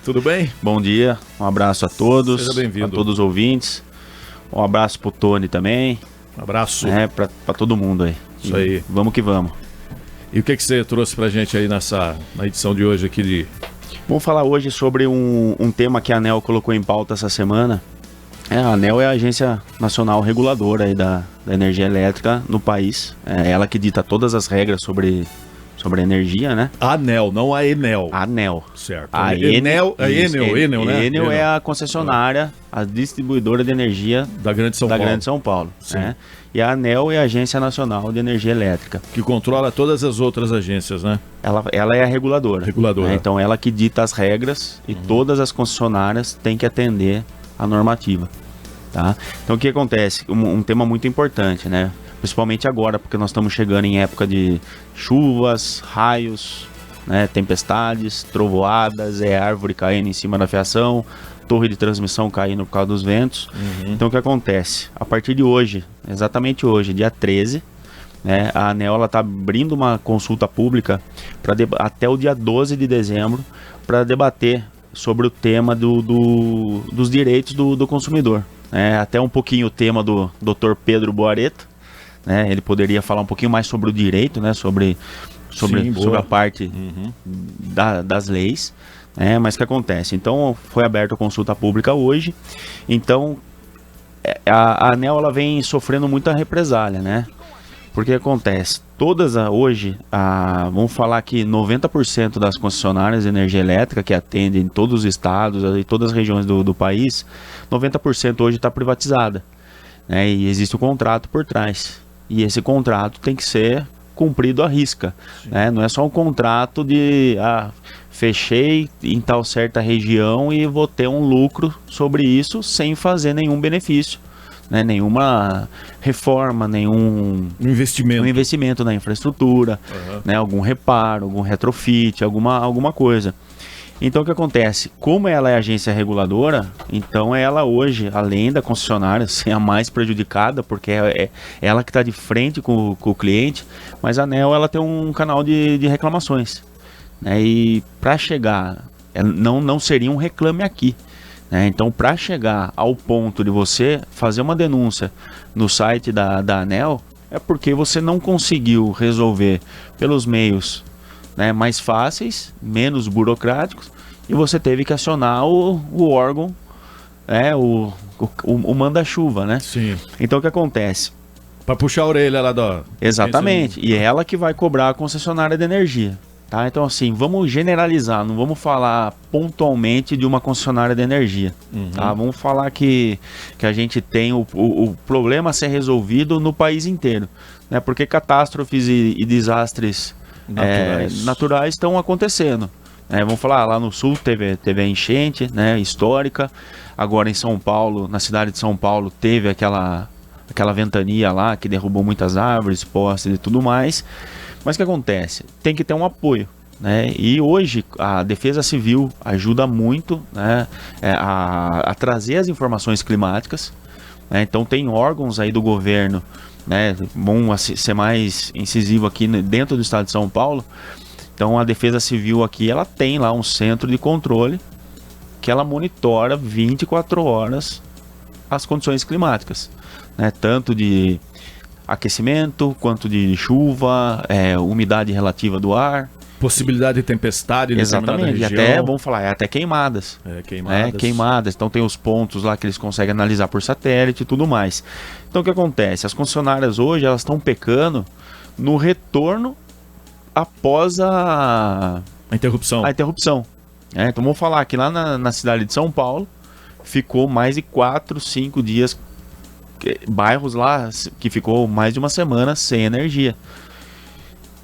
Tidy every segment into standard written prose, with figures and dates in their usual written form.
Tudo bem? Bom dia, um abraço a todos. Seja bem-vindo. A todos os ouvintes. Um abraço pro Tony também. Um abraço. Pra todo mundo aí. Isso aí. Vamos que vamos. E o que você trouxe pra gente aí na edição de hoje aqui de... Vamos falar hoje sobre um tema que a ANEEL colocou em pauta essa semana. A ANEEL é a Agência Nacional Reguladora aí da Energia Elétrica no país. É ela que dita todas as regras sobre a energia, né? A ANEEL, não a Enel. A ANEEL. Certo. A Enel, né? Enel é a concessionária, a distribuidora de energia da Grande São Paulo. Né? E a ANEEL é a Agência Nacional de Energia Elétrica. Que controla todas as outras agências, né? Ela é a reguladora. Né? Então ela que dita as regras e todas as concessionárias têm que atender a normativa. Tá? Então o que acontece? Um tema muito importante, né? Principalmente agora, porque nós estamos chegando em época de chuvas, raios, né, tempestades, trovoadas, árvore caindo em cima da fiação, torre de transmissão caindo por causa dos ventos. Então o que acontece? A partir de hoje, exatamente hoje, dia 13, né, a ANEEL está abrindo uma consulta pública até o dia 12 de dezembro para debater sobre o tema dos direitos do consumidor. Até um pouquinho o tema do Dr. Pedro Boareto. Ele poderia falar um pouquinho mais sobre o direito, né? sobre a parte das leis. Mas o que acontece? Então, foi aberta a consulta pública hoje. Então, a ANEEL ela vem sofrendo muita represália, né? Porque acontece? Hoje, vamos falar que 90% das concessionárias de energia elétrica que atendem todos os estados e todas as regiões do país, 90% hoje está privatizada. E existe um contrato por trás. E esse contrato tem que ser cumprido à risca. Não é só um contrato de fechei em tal certa região e vou ter um lucro sobre isso sem fazer nenhum benefício, nenhuma reforma, nenhum investimento na infraestrutura, algum reparo, algum retrofit, alguma coisa. Então o que acontece? Como ela é agência reguladora, então ela hoje, além da concessionária, ser a mais prejudicada, porque é ela que está de frente com o cliente, mas a ANEEL ela tem um canal de reclamações. E para chegar, não seria um reclame aqui. Então para chegar ao ponto de você fazer uma denúncia no site da ANEEL, é porque você não conseguiu resolver pelos meios mais fáceis, menos burocráticos, e você teve que acionar o órgão, o manda-chuva, né? Sim. Então o que acontece? Para puxar a orelha lá da... Exatamente, e é ela que vai cobrar a concessionária de energia. Tá? Então assim, vamos generalizar, não vamos falar pontualmente de uma concessionária de energia. Tá? Vamos falar que a gente tem o problema a ser resolvido no país inteiro. Porque catástrofes e desastres naturais estão acontecendo. Vamos falar, lá no sul teve a enchente histórica. Agora em São Paulo, na cidade de São Paulo, teve aquela ventania lá que derrubou muitas árvores, postes e tudo mais. Mas o que acontece? Tem que ter um apoio. E hoje a Defesa Civil ajuda muito a trazer as informações climáticas. Então tem órgãos aí do governo, vamos ser mais incisivo aqui dentro do estado de São Paulo. Então a Defesa Civil aqui, ela tem lá um centro de controle que ela monitora 24 horas as condições climáticas, tanto de aquecimento quanto de chuva, umidade relativa do ar. Possibilidade de tempestade. Exatamente, e até, vamos falar, até queimadas. Queimadas. Então tem os pontos lá que eles conseguem analisar por satélite e tudo mais. Então o que acontece? As concessionárias hoje, elas estão pecando no retorno após a interrupção. Então vamos falar que lá na cidade de São Paulo ficou mais de 4, 5 dias, bairros lá que ficou mais de uma semana sem energia.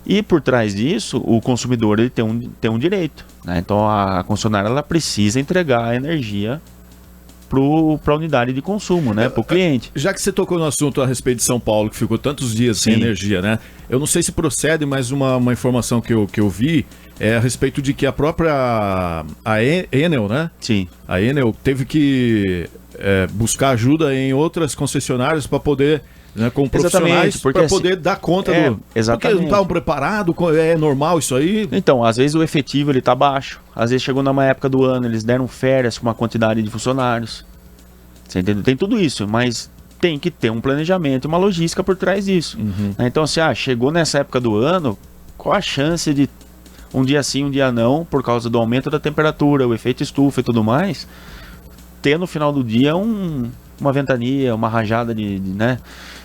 E por trás disso, o consumidor ele tem um direito. Então a concessionária ela precisa entregar a energia para a unidade de consumo, para o cliente. Já que você tocou no assunto a respeito de São Paulo, que ficou tantos dias sem energia, eu não sei se procede, mas uma informação que eu vi é a respeito de que a própria Enel, Sim. A Enel teve que buscar ajuda em outras concessionárias para poder né, com profissionais para assim, poder dar conta do... Exatamente. Porque eles não estavam preparados, é normal isso aí? Então, às vezes o efetivo ele tá baixo, às vezes chegou numa época do ano, eles deram férias com uma quantidade de funcionários. Você entendeu? Tem tudo isso, mas tem que ter um planejamento e uma logística por trás disso. Então, assim, chegou nessa época do ano, qual a chance de um dia sim, um dia não, por causa do aumento da temperatura, o efeito estufa e tudo mais, ter no final do dia uma ventania, uma rajada né,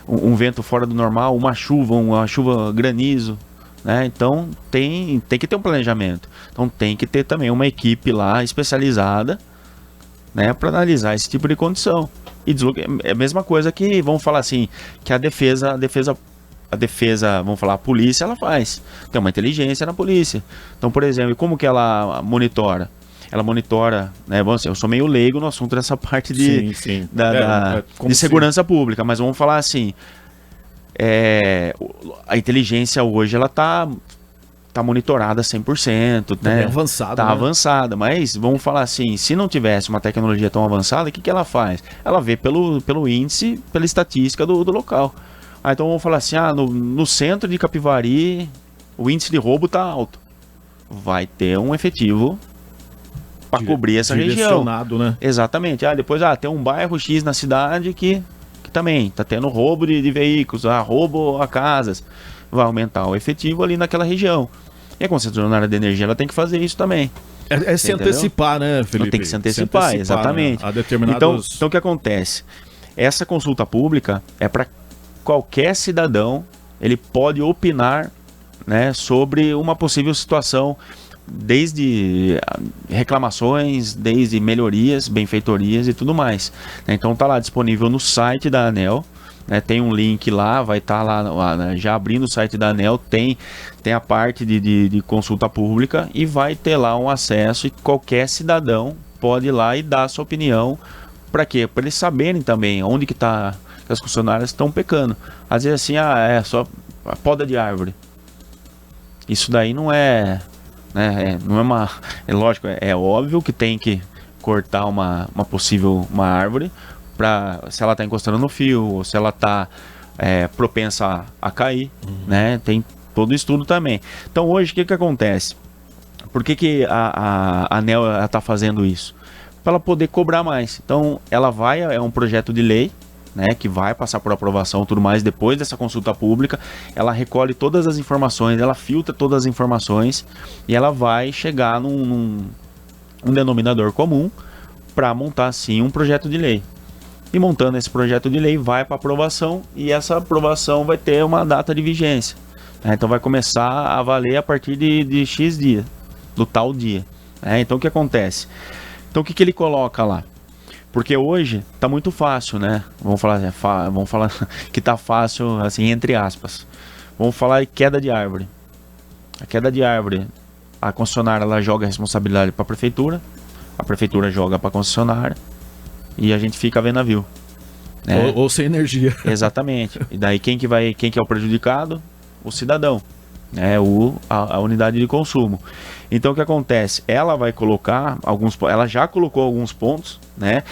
um vento fora do normal, uma chuva granizo, né? Então tem que ter um planejamento. Então tem que ter também uma equipe lá especializada, né, para analisar esse tipo de condição. E é a mesma coisa que, vamos falar assim, que a defesa, vamos falar, a polícia, ela faz. Tem uma inteligência na polícia. Então, por exemplo, como que ela monitora? Ela monitora, né? Eu sou meio leigo no assunto dessa parte de segurança pública, mas vamos falar assim, a inteligência hoje, ela tá monitorada 100%, né? Avançada, tá né? avançada, mas vamos falar assim, se não tivesse uma tecnologia tão avançada, o que ela faz? Ela vê pelo índice, pela estatística do local. Então vamos falar assim, no centro de Capivari, o índice de roubo tá alto. Vai ter um efetivo para cobrir essa região. Né? Exatamente. Depois tem um bairro X na cidade que também tá tendo roubo de veículos, roubo a casas. Vai aumentar o efetivo ali naquela região. E a concessionária de energia, ela tem que fazer isso também. Se antecipar, né, Felipe? Tem que se antecipar, exatamente. Né? A determinados... Então o que acontece? Essa consulta pública é para qualquer cidadão, ele pode opinar, né, sobre uma possível situação, desde reclamações, desde melhorias, benfeitorias e tudo mais. Então tá lá disponível no site da ANEEL, né, tem um link lá, vai estar lá, já abrindo o site da ANEEL, tem a parte de consulta pública e vai ter lá um acesso e qualquer cidadão pode ir lá e dar a sua opinião. Para quê? Para eles saberem também onde que as concessionárias estão pecando. Às vezes assim, é só a poda de árvore. Isso daí não é, né, não é uma... É lógico, é óbvio que tem que cortar uma árvore, se ela está encostando no fio, ou se ela está propensa a cair, né? Tem todo o estudo também. Então hoje o que acontece? Por que a ANEEL está fazendo isso? Para ela poder cobrar mais. Então ela é um projeto de lei, né, que vai passar por aprovação e tudo mais depois dessa consulta pública. Ela recolhe todas as informações, ela filtra todas as informações e ela vai chegar num denominador comum para montar sim um projeto de lei. E montando esse projeto de lei vai para aprovação e essa aprovação vai ter uma data de vigência. Então vai começar a valer a partir de X dia, do tal dia. Então o que acontece? Então o que ele coloca lá? Porque hoje tá muito fácil, né? Vamos falar que tá fácil, assim, entre aspas. Vamos falar de queda de árvore. A queda de árvore, a concessionária ela joga a responsabilidade para a prefeitura joga para a concessionária e a gente fica vendo navio. Né? Ou sem energia. Exatamente. E daí quem que é o prejudicado? O cidadão. A unidade de consumo. Então o que acontece? Ela vai colocar ela já colocou alguns pontos, né?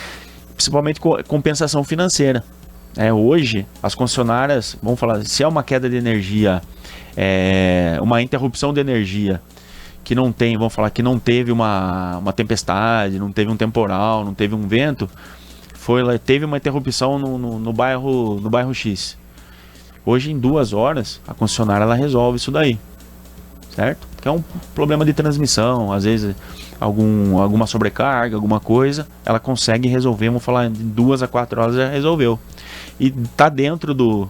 Principalmente compensação financeira. Hoje as concessionárias, vamos falar, se é uma queda de energia, uma interrupção de energia que não tem, vamos falar que não teve uma tempestade, não teve um temporal, não teve um vento, teve uma interrupção no bairro X. Hoje, em 2 horas, a concessionária ela resolve isso daí, certo? Que é um problema de transmissão, às vezes alguma sobrecarga, alguma coisa, ela consegue resolver, vamos falar, de 2 a 4 horas já resolveu. E tá dentro do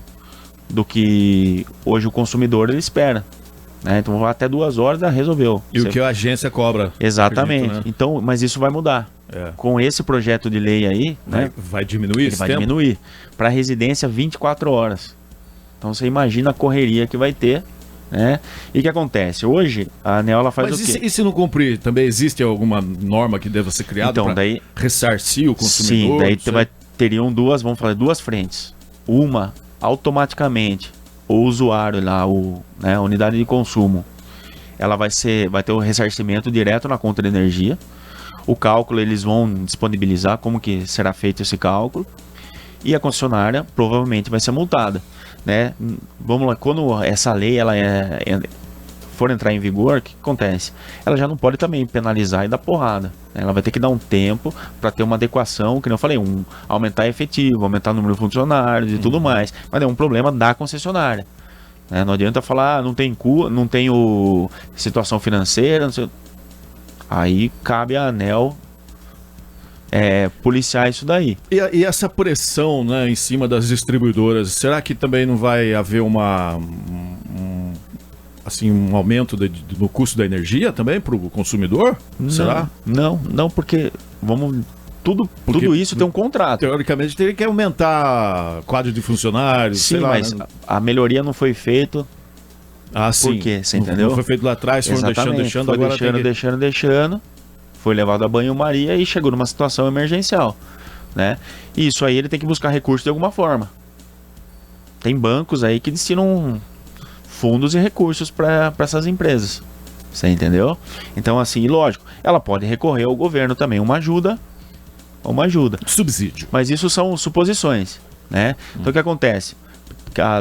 que hoje o consumidor ele espera. Né? Então, até 2 horas já resolveu. E o que a agência cobra. Exatamente. Acredito, né? Então, mas isso vai mudar. Com esse projeto de lei aí, né? Vai diminuir esse tempo? Vai diminuir. Para residência, 24 horas. Então você imagina a correria que vai ter, né? E o que acontece? Hoje, a ANEEL ela faz o quê? E se não cumprir? Também existe alguma norma que deva ser criada para ressarcir o consumidor? Sim, daí teriam duas frentes. Uma, automaticamente, o usuário lá, a unidade de consumo, ela vai ter o ressarcimento direto na conta de energia. O cálculo, eles vão disponibilizar como que será feito esse cálculo. e a concessionária provavelmente vai ser multada, né? Vamos lá, quando essa lei for entrar em vigor, o que acontece? Ela já não pode também penalizar e dar porrada, né? Ela vai ter que dar um tempo para ter uma adequação, que nem eu falei, aumentar efetivo, aumentar o número de funcionários e tudo mais, mas é um problema da concessionária, né? Não adianta falar, não tem situação financeira, não sei. Aí cabe a ANEEL policiar isso daí. E essa pressão, né, em cima das distribuidoras, será que também não vai haver um aumento no custo da energia também para o consumidor? Não, será? Não, porque tudo isso tem um contrato. Teoricamente teria que aumentar quadro de funcionários, sim, sei lá, mas né? A melhoria não foi feita. Sim. Por quê? Você entendeu? Não foi feito lá atrás, foram deixando, foi agora deixando. Foi levado a banho-maria e chegou numa situação emergencial, né? E isso aí ele tem que buscar recursos de alguma forma. Tem bancos aí que destinam fundos e recursos para essas empresas. Você entendeu? Então, assim, lógico, ela pode recorrer ao governo também, uma ajuda. Subsídio. Mas isso são suposições, né? Então, o que acontece?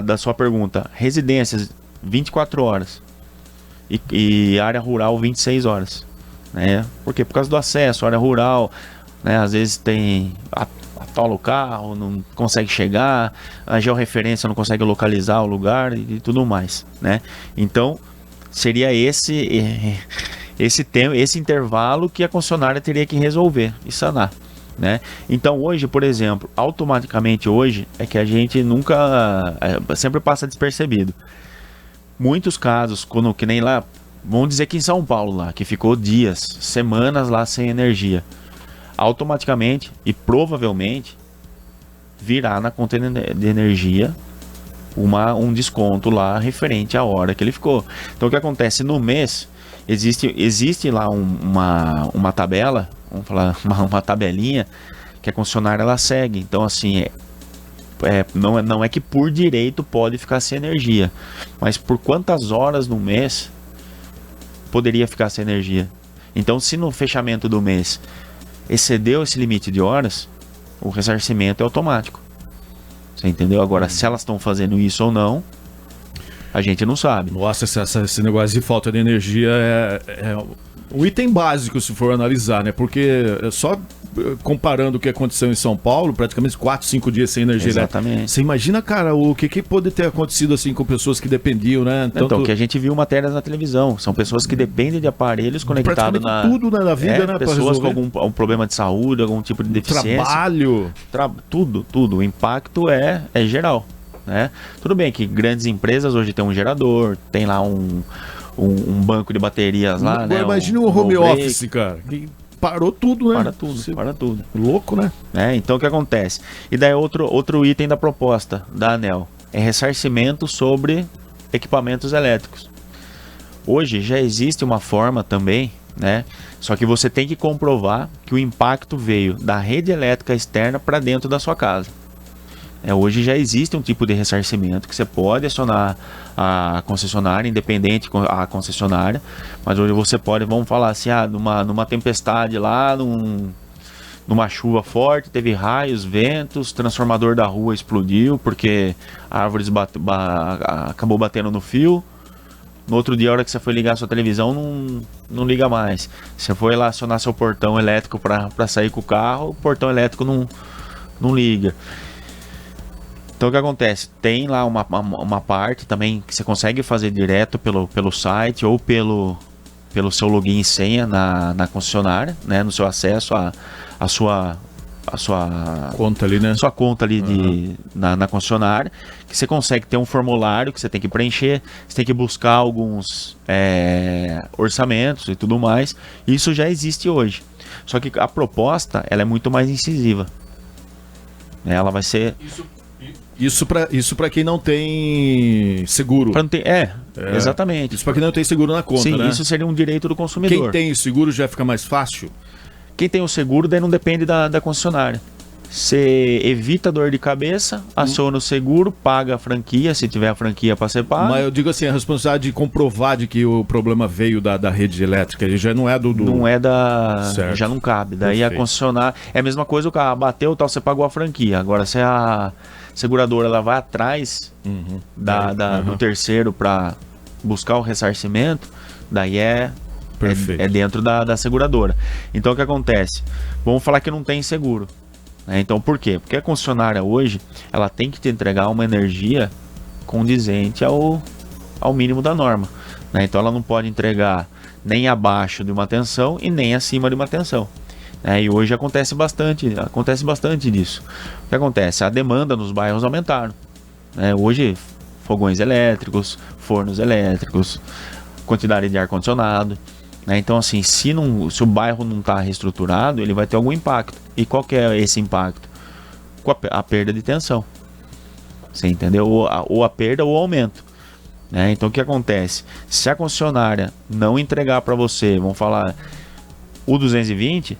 Da sua pergunta, residências 24 horas e área rural 26 horas. Né? Por quê? Por causa do acesso, área rural, né? Às vezes tem atola o carro, não consegue chegar, a georreferência não consegue localizar o lugar e tudo mais, né? Então, seria esse intervalo que a concessionária teria que resolver e sanar, né? Então, hoje, por exemplo, automaticamente hoje, é que a gente sempre passa despercebido. Muitos casos, que nem lá, vamos dizer que em São Paulo lá, que ficou dias, semanas lá sem energia, automaticamente e provavelmente virá na conta de energia um desconto lá referente à hora que ele ficou. Então, o que acontece no mês, existe lá uma tabela, vamos falar, uma tabelinha que a concessionária ela segue. Então, assim, não é que por direito pode ficar sem energia, mas por quantas horas no mês poderia ficar sem energia. Então, se no fechamento do mês excedeu esse limite de horas, o ressarcimento é automático. Você entendeu? Agora, se elas estão fazendo isso ou não, a gente não sabe. Nossa, esse negócio de falta de energia é um item básico, se for analisar, né? Porque só comparando o que aconteceu em São Paulo, praticamente 4, 5 dias sem energia Exatamente. elétrica. Você imagina, cara, o que pode ter acontecido assim com pessoas que dependiam, né? Então, que a gente viu matérias na televisão. São pessoas que dependem de aparelhos conectados tudo, né, na vida, né? Pessoas com algum problema de saúde, algum tipo de deficiência. Trabalho. Tudo. O impacto é geral, né? Tudo bem que grandes empresas hoje tem um gerador, tem lá um banco de baterias lá, né? Imagina um home office, cara. Parou tudo, né? Para tudo. Louco, né? Então, o que acontece? E daí outro item da proposta da ANEEL é ressarcimento sobre equipamentos elétricos. Hoje já existe uma forma também, né? Só que você tem que comprovar que o impacto veio da rede elétrica externa para dentro da sua casa. Hoje já existe um tipo de ressarcimento que você pode acionar a concessionária, independente a concessionária, mas hoje você pode, vamos falar assim, numa tempestade lá, numa chuva forte, teve raios, ventos, transformador da rua explodiu porque a árvore acabou batendo no fio. No outro dia, a hora que você foi ligar a sua televisão, não liga mais. Você foi lá acionar seu portão elétrico para sair com o carro, o portão elétrico não liga. Então, o que acontece? Tem lá uma parte também que você consegue fazer direto pelo site ou pelo seu login e senha na concessionária, né? No seu acesso à sua conta ali, né? Sua conta ali na concessionária, que você consegue ter um formulário que você tem que preencher, você tem que buscar alguns orçamentos e tudo mais. Isso já existe hoje. Só que a proposta ela é muito mais incisiva. Ela vai ser... Isso para quem não tem seguro. Exatamente. Isso para quem não tem seguro na conta, sim, né? Isso seria um direito do consumidor. Quem tem seguro já fica mais fácil? Quem tem o seguro daí não depende da concessionária. Você evita dor de cabeça, aciona o seguro, paga a franquia, se tiver a franquia para ser paga. Mas eu digo assim, a responsabilidade de comprovar de que o problema veio da rede elétrica, ele já não é do... Não é da... Certo. Já não cabe. Daí Perfeito. a concessionária... É a mesma coisa, o carro bateu, tal, você pagou a franquia. Agora, se a seguradora ela vai atrás do terceiro para buscar o ressarcimento, daí é dentro da seguradora. Então, o que acontece? Vamos falar que não tem seguro. Então, por quê? Porque a concessionária hoje, ela tem que te entregar uma energia condizente ao mínimo da norma. Então, ela não pode entregar nem abaixo de uma tensão e nem acima de uma tensão. E hoje acontece bastante disso. O que acontece? A demanda nos bairros aumentaram. Hoje, fogões elétricos, fornos elétricos, quantidade de ar-condicionado. Então, assim, se o bairro não está reestruturado, ele vai ter algum impacto. E qual que é esse impacto? Com a perda de tensão. Você entendeu? Ou a perda ou o aumento. Então, o que acontece? Se a concessionária não entregar para você, vamos falar, o 220,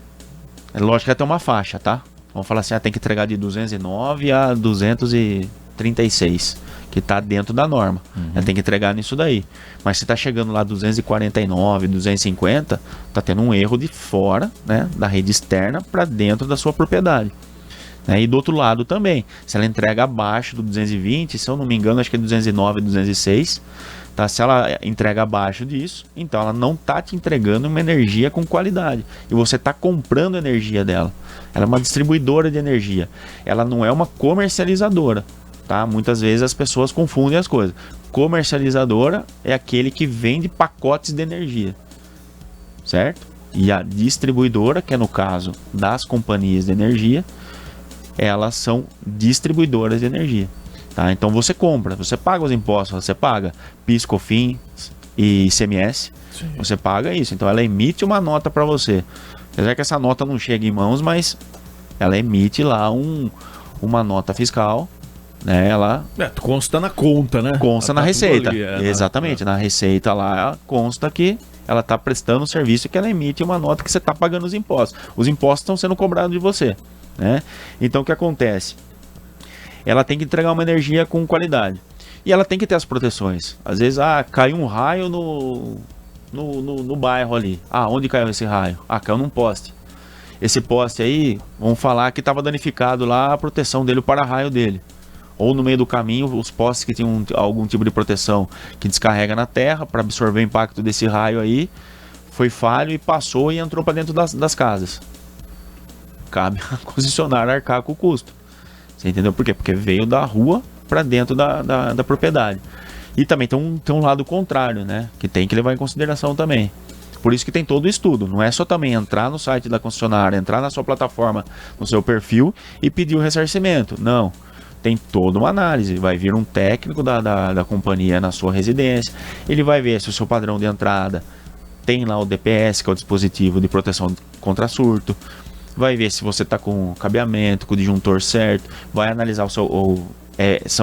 é lógico que vai ter uma faixa, tá? Vamos falar assim, tem que entregar de 209 a 236. Que está dentro da norma. Tem que entregar nisso daí. Mas se está chegando lá 249, 250, está tendo um erro de fora, da rede externa para dentro da sua propriedade. E do outro lado também, se ela entrega abaixo do 220, se eu não me engano, acho que é 209, 206, tá? Se ela entrega abaixo disso, então ela não está te entregando uma energia com qualidade. E você está comprando energia dela. Ela é uma distribuidora de energia. Ela não é uma comercializadora. Tá? Muitas vezes as pessoas confundem as coisas. Comercializadora é aquele que vende pacotes de energia, certo? E a distribuidora, que é no caso das companhias de energia, elas são distribuidoras de energia. Tá? Então você compra, você paga os impostos, você paga PIS, COFINS e ICMS, você paga isso. Então ela emite uma nota para você. Apesar que essa nota não chega em mãos, mas ela emite lá uma nota fiscal. Ela consta na conta, né? Consta na receita. Exatamente, na receita lá consta que ela está prestando um serviço, que ela emite uma nota que você está pagando os impostos. Os impostos estão sendo cobrados de você. Então o que acontece? Ela tem que entregar uma energia com qualidade. E ela tem que ter as proteções. Às vezes, caiu um raio no bairro ali. Onde caiu esse raio? Caiu num poste. Esse poste aí, vamos falar que estava danificado lá a proteção dele, o para-raio dele. Ou no meio do caminho, os postes que tinham algum tipo de proteção que descarrega na terra para absorver o impacto desse raio aí, foi falho e passou e entrou para dentro das casas. Cabe a concessionária arcar com o custo. Você entendeu por quê? Porque veio da rua para dentro da propriedade. E também tem um lado contrário, que tem que levar em consideração também. Por isso que tem todo o estudo. Não é só também entrar no site da concessionária, entrar na sua plataforma, no seu perfil e pedir o ressarcimento. Não. Tem toda uma análise. Vai vir um técnico da companhia na sua residência. Ele vai ver se o seu padrão de entrada tem lá o DPS, que é o dispositivo de proteção contra surto. Vai ver se você está com o cabeamento, com o disjuntor certo. Vai analisar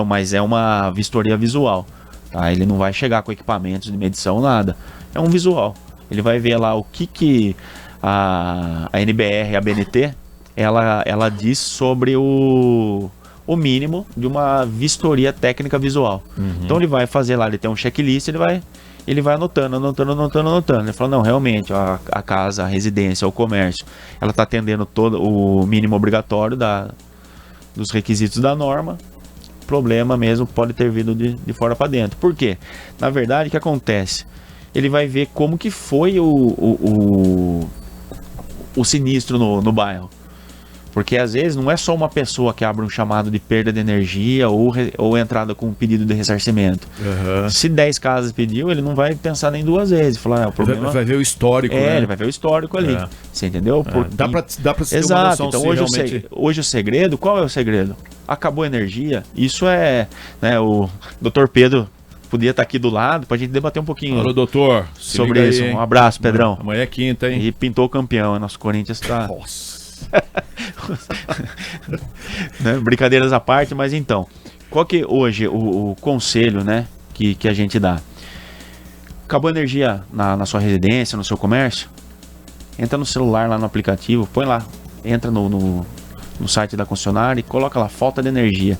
mas é uma vistoria visual. Tá? Ele não vai chegar com equipamentos de medição, nada. É um visual. Ele vai ver lá o que a NBR, a BNT, ela diz sobre o mínimo de uma vistoria técnica visual. Então ele vai fazer lá, ele tem um checklist, ele vai anotando. Ele fala, não, realmente, a casa, a residência, o comércio, ela está atendendo todo o mínimo obrigatório dos requisitos da norma. Problema mesmo pode ter vindo de fora para dentro. Por quê? Na verdade, o que acontece? Ele vai ver como que foi o sinistro no bairro. Porque às vezes não é só uma pessoa que abre um chamado de perda de energia ou entrada com um pedido de ressarcimento. Se 10 casas pediu, ele não vai pensar nem duas vezes. Falar, o problema... Vai ver o histórico, né? Ele vai ver o histórico ali. Você entendeu? Dá pra se ter uma Exato. noção. Então Realmente... hoje o segredo, qual é o segredo? Acabou a energia. Isso é... o Dr. Pedro podia estar aqui do lado pra gente debater um pouquinho. Alô, doutor. Sobre isso. Um abraço, Pedrão. Amanhã é quinta, hein? E pintou o campeão. Nosso Corinthians tá... Nossa. Brincadeiras à parte, mas então, qual que hoje o conselho, que a gente dá? Acabou a energia na sua residência, no seu comércio? Entra no celular lá no aplicativo, põe lá, entra no no site da concessionária e coloca lá, falta de energia.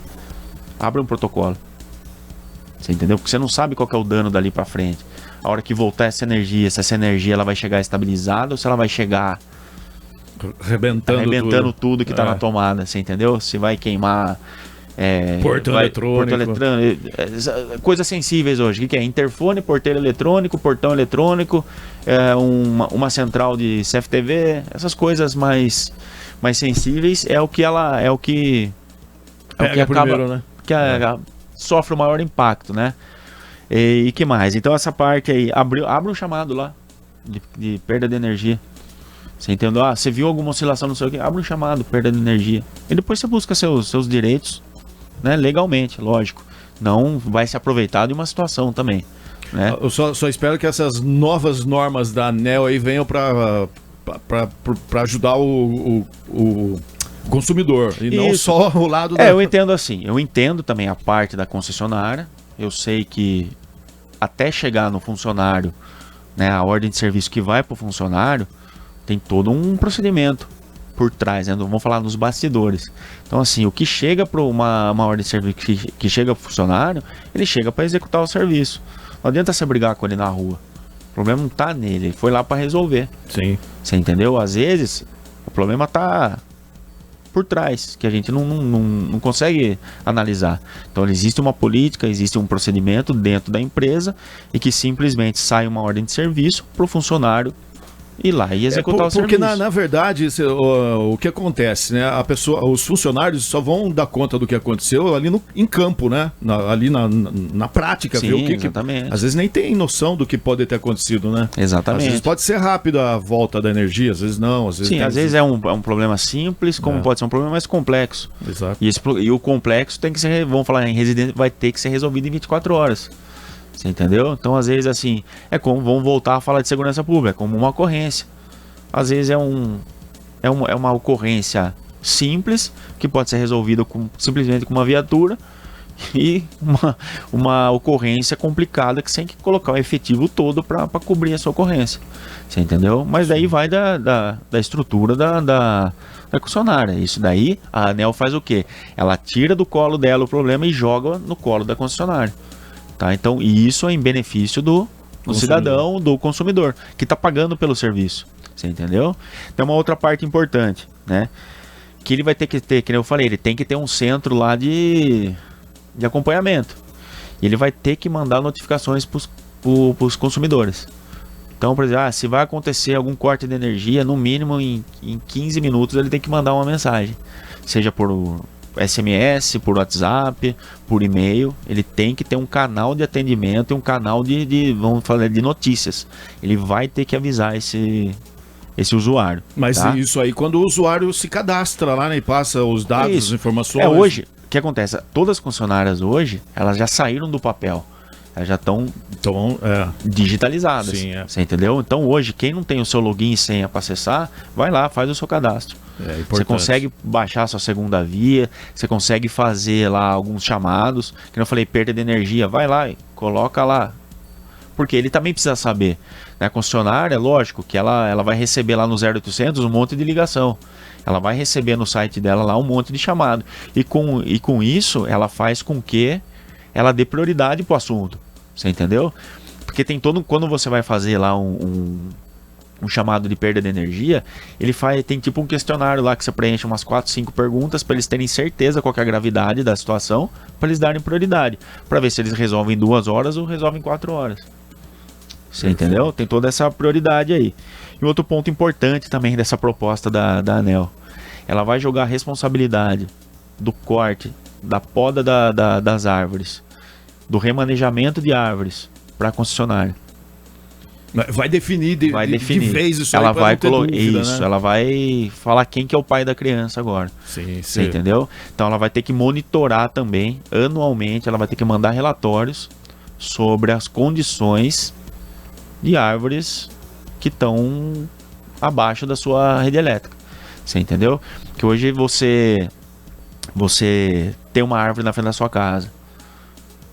Abre um protocolo. Você entendeu? Porque você não sabe qual que é o dano dali pra frente. A hora que voltar essa energia, se essa energia ela vai chegar estabilizada ou se ela vai chegar arrebentando tudo que tá na tomada, você entendeu? Se vai queimar portão eletrônico. Coisas sensíveis hoje. O que é? Interfone, porteiro eletrônico, portão eletrônico, uma central de CFTV, essas coisas mais sensíveis é o que acaba primeiro, né? Sofre o maior impacto, né? E que mais? Então essa parte aí, abre um chamado lá de perda de energia. Você entendeu? Você viu alguma oscilação, não sei o que, abre um chamado, perda de energia. E depois você busca seus direitos, né? Legalmente, lógico. Não vai se aproveitar de uma situação também, né? Eu só espero que essas novas normas da ANEEL aí venham para ajudar o consumidor e não só o lado da... Eu entendo assim, eu entendo também a parte da concessionária. Eu sei que até chegar no funcionário, né, a ordem de serviço que vai para o funcionário, tem todo um procedimento por trás, né? Vamos falar nos bastidores. Então assim, o que chega para uma ordem de serviço que chega para o funcionário, ele chega para executar o serviço. Não adianta você brigar com ele na rua. O problema não tá nele, ele foi lá para resolver. Sim. Você entendeu? Às vezes o problema tá por trás, que a gente não consegue analisar. Então existe uma política, existe um procedimento dentro da empresa e que simplesmente sai uma ordem de serviço para o funcionário ir lá e executar o serviço. Porque na verdade o que acontece, né? Os funcionários só vão dar conta do que aconteceu ali em campo, né? Ali na prática. Sim, ver o que exatamente. Às vezes nem tem noção do que pode ter acontecido, né? Exatamente. Às vezes pode ser rápido a volta da energia, às vezes não. Às vezes sim, às vezes é um problema simples, como pode ser um problema mais complexo. Exato. E o complexo tem que ser, vamos falar em residência, vai ter que ser resolvido em 24 horas. Você entendeu? Então, às vezes, assim, vamos voltar a falar de segurança pública, como uma ocorrência. Às vezes é uma ocorrência simples, que pode ser resolvida simplesmente com uma viatura, e uma ocorrência complicada que você tem que colocar o efetivo todo para cobrir essa ocorrência. Você entendeu? Mas daí vai da estrutura da concessionária. Isso daí, a ANEEL faz o quê? Ela tira do colo dela o problema e joga no colo da concessionária. Tá? Então, isso é em benefício do cidadão, do consumidor, que está pagando pelo serviço. Você entendeu? Tem uma outra parte importante, né? Que ele vai ter que ter, que eu falei, ele tem que ter um centro lá de acompanhamento. E ele vai ter que mandar notificações para os consumidores. Então, por exemplo, se vai acontecer algum corte de energia, no mínimo em 15 minutos ele tem que mandar uma mensagem. Seja por SMS, por WhatsApp, por e-mail. Ele tem que ter um canal de atendimento e um canal vamos falar, de notícias. Ele vai ter que avisar esse usuário. Mas tá? Isso aí quando o usuário se cadastra lá, né, e passa os dados, as informações. Hoje, o que acontece? Todas as concessionárias hoje, elas já saíram do papel. Elas já estão digitalizadas. Sim, Você entendeu? Então hoje, quem não tem o seu login e senha para acessar, vai lá, faz o seu cadastro. Você consegue baixar a sua segunda via, você consegue fazer lá alguns chamados, que eu falei, perda de energia, vai lá e coloca lá. Porque ele também precisa saber. A concessionária, lógico, que ela vai receber lá no 0800 um monte de ligação. Ela vai receber no site dela lá um monte de chamado. E com isso, ela faz com que ela dê prioridade pro assunto. Você entendeu? Porque tem quando você vai fazer lá um chamado de perda de energia, tem tipo um questionário lá que você preenche umas 4, 5 perguntas para eles terem certeza qual que é a gravidade da situação, para eles darem prioridade, para ver se eles resolvem em 2 horas ou resolvem em 4 horas. Você entendeu? Tem toda essa prioridade aí. E outro ponto importante também dessa proposta da ANEEL, ela vai jogar a responsabilidade do corte, da poda das árvores, do remanejamento de árvores para a concessionária. Vai definir de vez isso. Ela aí vai dúvida, isso, né? Ela vai falar quem que é o pai da criança agora. Sim. Você entendeu? Então ela vai ter que monitorar também, anualmente, ela vai ter que mandar relatórios sobre as condições de árvores que estão abaixo da sua rede elétrica. Você entendeu? Que hoje você tem uma árvore na frente da sua casa.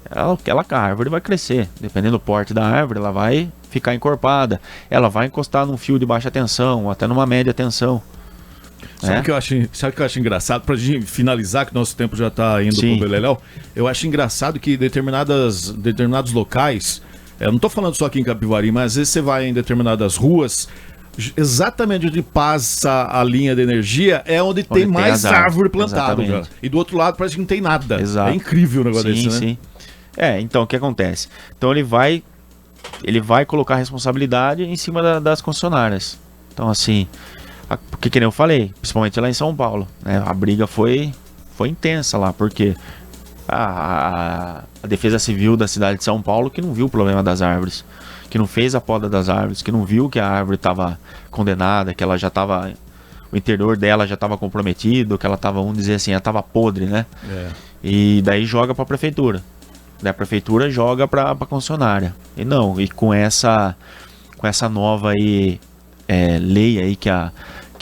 A árvore vai crescer. Dependendo do porte da árvore, ela vai ficar encorpada. Ela vai encostar num fio de baixa tensão, ou até numa média tensão. Sabe o que eu acho engraçado? Pra gente finalizar, que nosso tempo já tá indo pro beleléu, eu acho engraçado que determinados locais, eu não tô falando só aqui em Capivari, mas às vezes você vai em determinadas ruas, exatamente onde passa a linha de energia é onde tem mais árvore plantada, cara. E do outro lado parece que não tem nada. Exato. É incrível o negócio desse, né? Sim. Então o que acontece? Então ele vai colocar a responsabilidade em cima das concessionárias. Então assim, porque que nem eu falei, principalmente lá em São Paulo, né? A briga foi intensa lá, porque a Defesa Civil da cidade de São Paulo que não viu o problema das árvores, que não fez a poda das árvores, que não viu que a árvore estava condenada, que ela já estava, o interior dela já estava comprometido, que ela estava, vamos dizer assim, ela estava podre, né? E daí joga para a prefeitura. Daí a prefeitura joga para a concessionária. E com essa nova aí, lei aí que a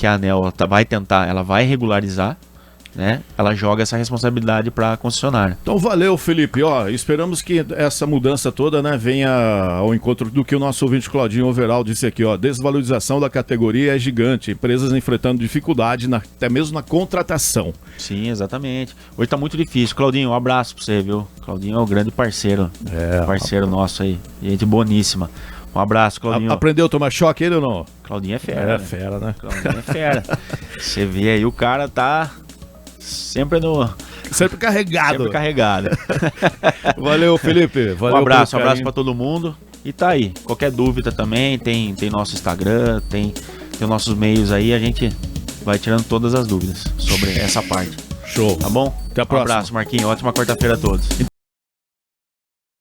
ANEEL vai tentar, ela vai regularizar, né? Ela joga essa responsabilidade para a concessionária. Então valeu, Felipe. Esperamos que essa mudança toda, né, venha ao encontro do que o nosso ouvinte Claudinho Overal disse aqui, desvalorização da categoria é gigante, empresas enfrentando dificuldade até mesmo na contratação. Sim, exatamente. Hoje tá muito difícil. Claudinho, um abraço para você, viu? Claudinho é um grande parceiro, nosso aí, gente boníssima. Um abraço, Claudinho. Aprendeu a tomar choque ele ou não? Claudinho é fera. Fera, né? Claudinho é fera. Você vê aí, o cara tá sempre carregado. Valeu, Felipe. Valeu, um abraço pra todo mundo. E tá aí. Qualquer dúvida também, tem nosso Instagram, tem nossos meios aí, a gente vai tirando todas as dúvidas sobre essa parte. Show. Tá bom? Até a próxima. Um abraço, Marquinhos. Ótima quarta-feira a todos.